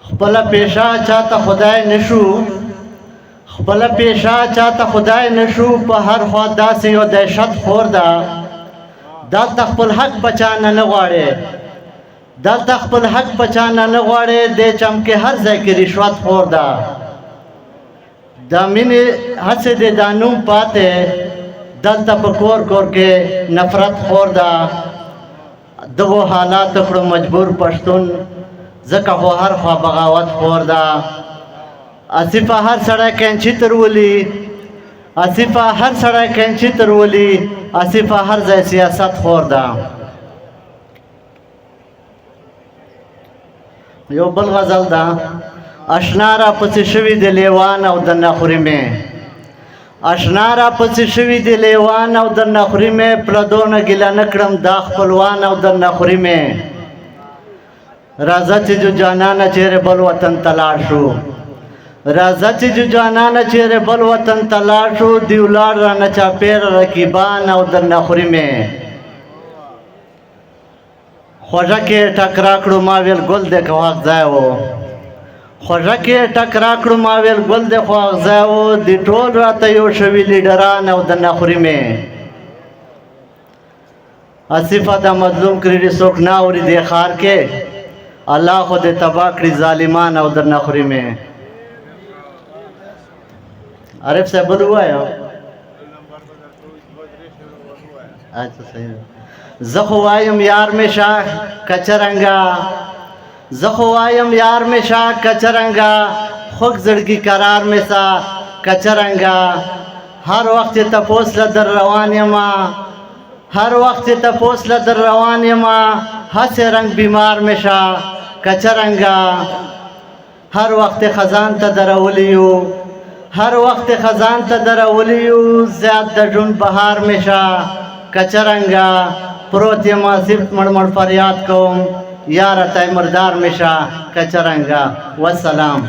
خپل پیشا چاته خدای نشو خپل پیشا چاته خدای نشو په هر خوا داسې یو دهشت خور ده دلته خپل حق بچانه نه غواړي دلته خپل حق بچانه نه غواړي د چمکې هر ځای کې رشوت خور ده د مینې هڅې د دانوم پاتې دلته په کور کور کې نفرت خور ده دغو حالات کړو مجبور پښتون ځکه خو هر خوا بغاوت خور ده آصفه هر سړی کینچي ترولي آصفه هر سړی کینچي ترولي آصفه هر ځای سیاست خور ده یو بل غزل ده اشنا را پسې شوي د لیوان او د نخوري مې اشنا را پسې شوي د لیوان او د نخوري مې پردو نه ګیله نه کړم دا خپلوان او د نخوري مې راځه چې جو جانانه چیرې بل وطن ته لاړ شو راځه چې جو جانانه چیرې بل وطن ته لاړ شو دی ولاړ رانه چاپېره رقیبان او د نخوري مې خوږه کې ټکرا کړو ما ویل ګل دی که واغ ځای و خوږه کې ټکرا کړو ما ویل ګل دی خو واغ ځای و دی ټول راته یو شوي لیډران او د نخوري مې آصفه د مظلوم کړي څوک نه اوري دې ښار کې الله خو دې تباه کړي ظالمان او د نخوري مې عارف صاحب بل ووایه اچھا صحیح ده زه خو وایم یار مې شاه کچرنګا زه خو وایم یار مې شاه کچرنګا خوږ زړګي قرار مې سا کچرنګا هر وخت تپوس له در روان یما هر وخت تپوس له در روان یما هسې رنگ بیمار مې شاه کچرنګا هر وخت خزان ته درولیو هر وخت خزان ته درولیو زیات د ژوند بهار مې شاه کچرنګا پروت یم صرف مړ فریاد کوم یاره تی مردار مې شه کچرنګا والسلام